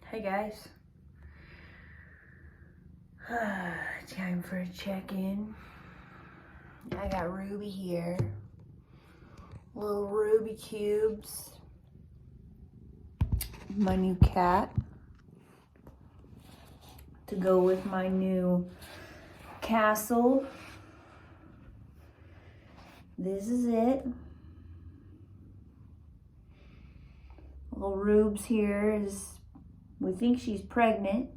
Hey guys. Time for a check-in. I got Ruby here. Little Ruby cubes. My new cat. To go with my new castle. This is it. Little Rubes here we think she's pregnant.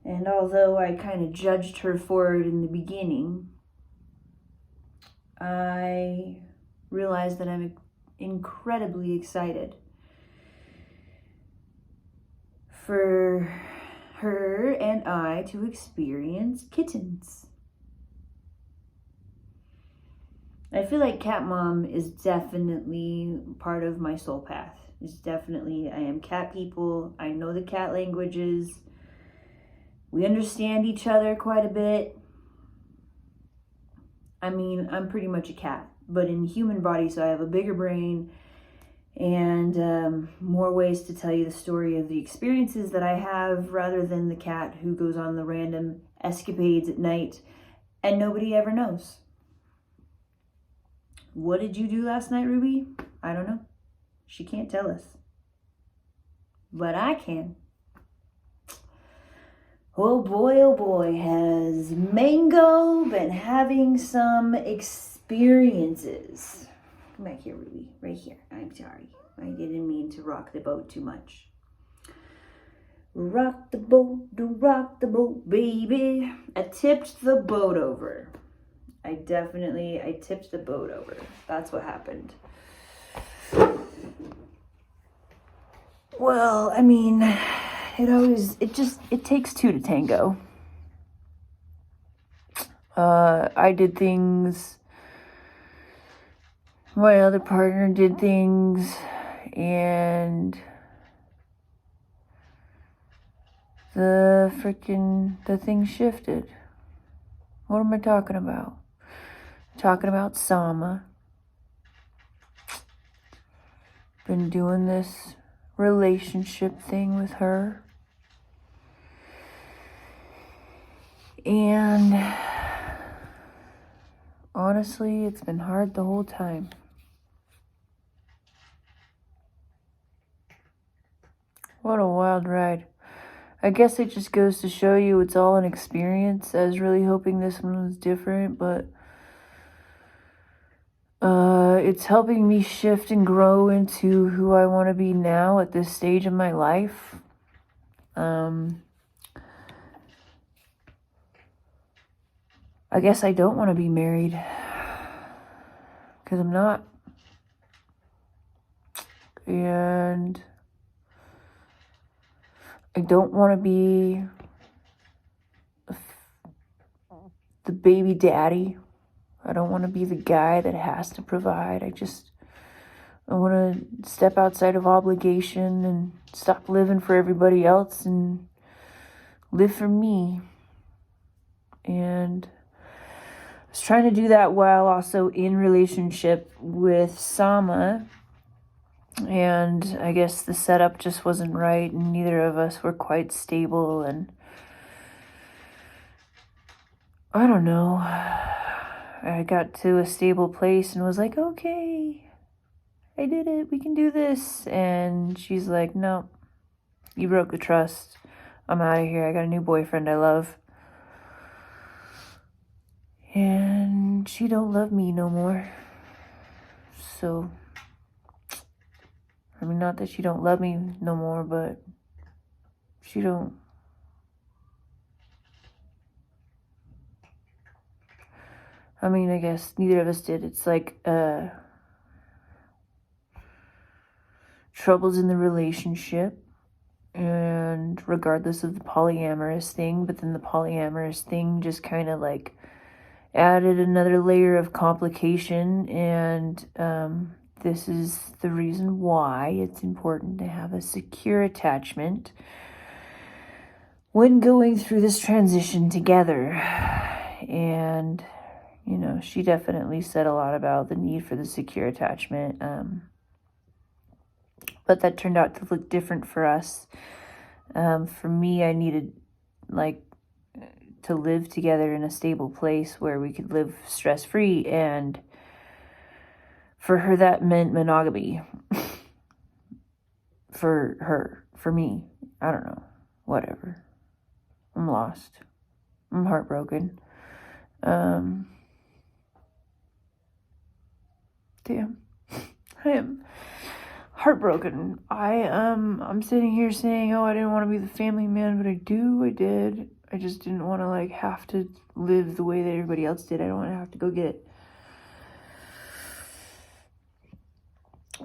And although I kind of judged her for it in the beginning, I realized that I'm incredibly excited for her and I to experience kittens. I feel like cat mom is definitely part of my soul path. I am cat people. I know the cat languages. We understand each other quite a bit. I mean, I'm pretty much a cat, but in human body, so I have a bigger brain and more ways to tell you the story of the experiences that I have rather than the cat who goes on the random escapades at night and nobody ever knows. What did you do last night, Ruby? I don't know. She can't tell us. But I can. Oh boy, has Mango been having some experiences. Come back here, Ruby. Right here. I'm sorry. I didn't mean to rock the boat too much. Rock the boat, baby. I tipped the boat over. I tipped the boat over. That's what happened. Well, I mean, it takes two to tango. I did things, my other partner did things, and the thing shifted. What am I talking about? I'm talking about Sama. Been doing this relationship thing with her. And honestly, it's been hard the whole time. What a wild ride. I guess it just goes to show you it's all an experience. I was really hoping this one was different, but it's helping me shift and grow into who I want to be now at this stage of my life. I guess I don't want to be married because I'm not. And I don't want to be the baby daddy. I don't want to be the guy that has to provide. I want to step outside of obligation and stop living for everybody else and live for me. And I was trying to do that while also in relationship with Sama. And I guess the setup just wasn't right, and neither of us were quite stable, and I don't know. I got to a stable place and was like, okay, I did it. We can do this. And she's like, no, you broke the trust. I'm out of here. I got a new boyfriend I love. And she don't love me no more. So, I mean, not that she don't love me no more, but she don't. I mean, I guess neither of us did. It's like troubles in the relationship, and regardless of the polyamorous thing, but then the polyamorous thing just kind of like added another layer of complication, and this is the reason why it's important to have a secure attachment when going through this transition together. And you know, she definitely said a lot about the need for the secure attachment. But that turned out to look different for us. For me, I needed like to live together in a stable place where we could live stress-free, and for her that meant monogamy. For her. For me, I don't know. Whatever. I'm lost. I'm heartbroken. Damn. I am heartbroken. I'm sitting here saying, oh, I didn't want to be the family man, but I did. I just didn't want to like have to live the way that everybody else did. I don't want to have to go get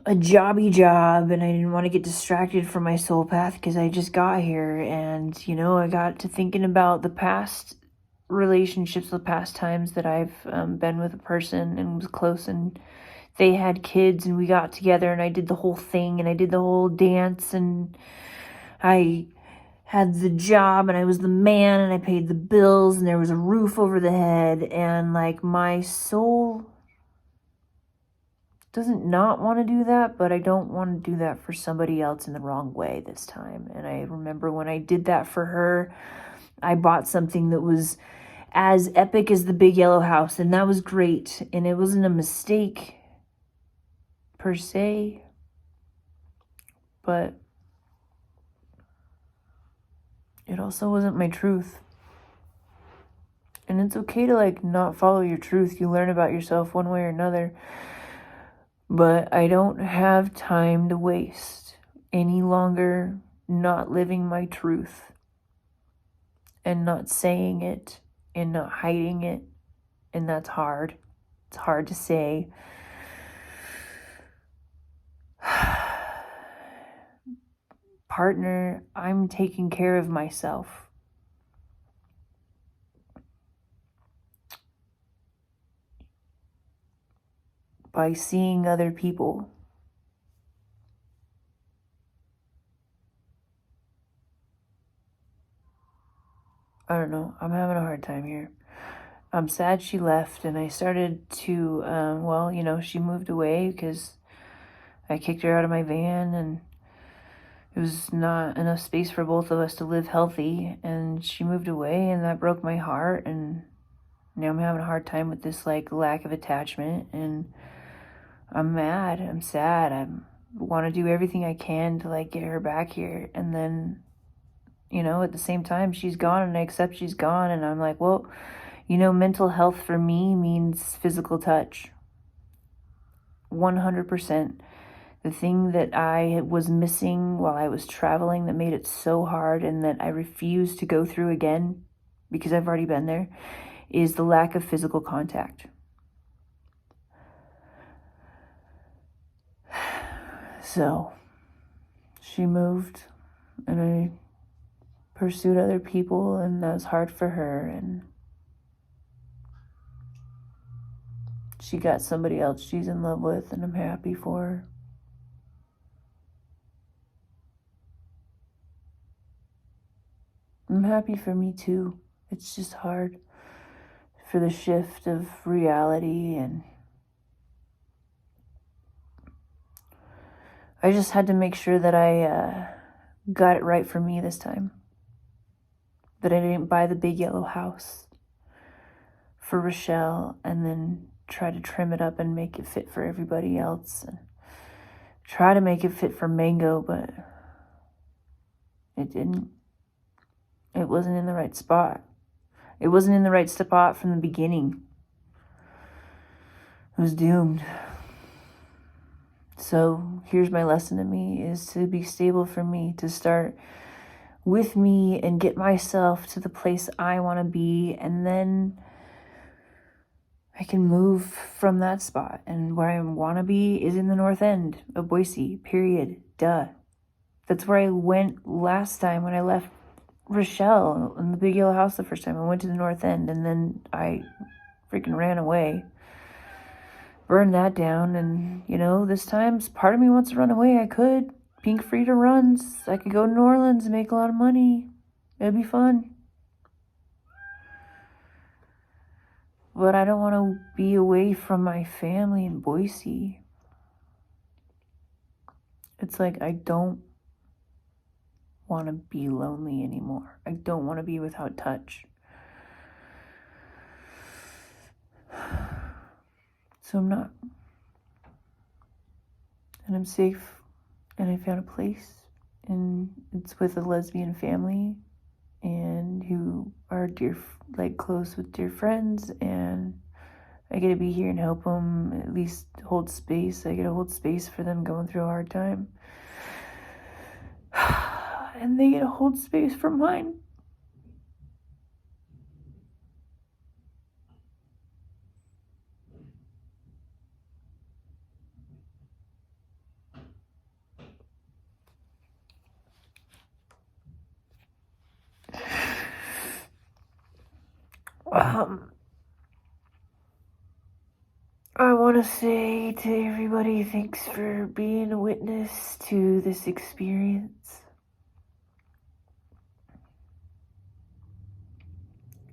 a jobby job, and I didn't want to get distracted from my soul path because I just got here. And I got to thinking about the past relationships, the past times that I've been with a person and was close, and they had kids, and we got together, and I did the whole thing, and I did the whole dance, and I had the job, and I was the man, and I paid the bills, and there was a roof over the head, and like my soul doesn't not want to do that, but I don't want to do that for somebody else in the wrong way this time. And I remember when I did that for her, I bought something that was as epic as the big yellow house, and that was great, and it wasn't a mistake per se, but it also wasn't my truth. And it's okay to like not follow your truth. You learn about yourself one way or another. But I don't have time to waste any longer not living my truth and not saying it and not hiding it. And that's hard. It's hard to say. Partner, I'm taking care of myself. By seeing other people. I don't know. I'm having a hard time here. I'm sad she left, and I started to, she moved away because I kicked her out of my van, and it was not enough space for both of us to live healthy, and she moved away, and that broke my heart, and now I'm having a hard time with this like lack of attachment, and I'm mad, I'm sad, I want to do everything I can to like get her back here, and then at the same time she's gone, and I accept she's gone, and I'm like, well, mental health for me means physical touch. 100%. The thing that I was missing while I was traveling that made it so hard and that I refuse to go through again because I've already been there is the lack of physical contact. So she moved, and I pursued other people, and that was hard for her, and she got somebody else she's in love with, and I'm happy for her. I'm happy for me too. It's just hard for the shift of reality, and I just had to make sure that I got it right for me this time. That I didn't buy the big yellow house for Rochelle and then try to trim it up and make it fit for everybody else, and try to make it fit for Mango, but it didn't. It wasn't in the right spot. It wasn't in the right spot from the beginning. It was doomed. So here's my lesson to me, is to be stable for me, to start with me and get myself to the place I want to be, and then I can move from that spot. And where I want to be is in the north end of Boise, period. Duh. That's where I went last time when I left Rochelle in the big yellow house the first time. I went to the north end, and then I freaking ran away. Burned that down, and this time part of me wants to run away. I could. Pink Frida runs. I could go to New Orleans and make a lot of money. It'd be fun. But I don't want to be away from my family in Boise. It's like I don't want to be lonely anymore. I don't want to be without touch. So I'm not. And I'm safe. And I found a place. And it's with a lesbian family. And who are close with dear friends. And I get to be here and help them, at least hold space. I get to hold space for them going through a hard time. And they get to hold space for mine. I want to say to everybody, thanks for being a witness to this experience.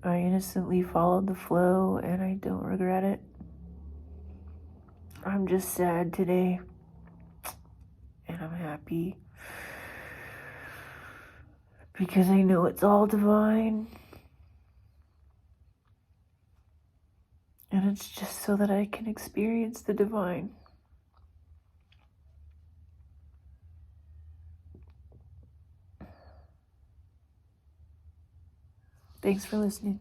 I innocently followed the flow and I don't regret it. I'm just sad today. And I'm happy. Because I know it's all divine. And it's just so that I can experience the divine. Thanks for listening.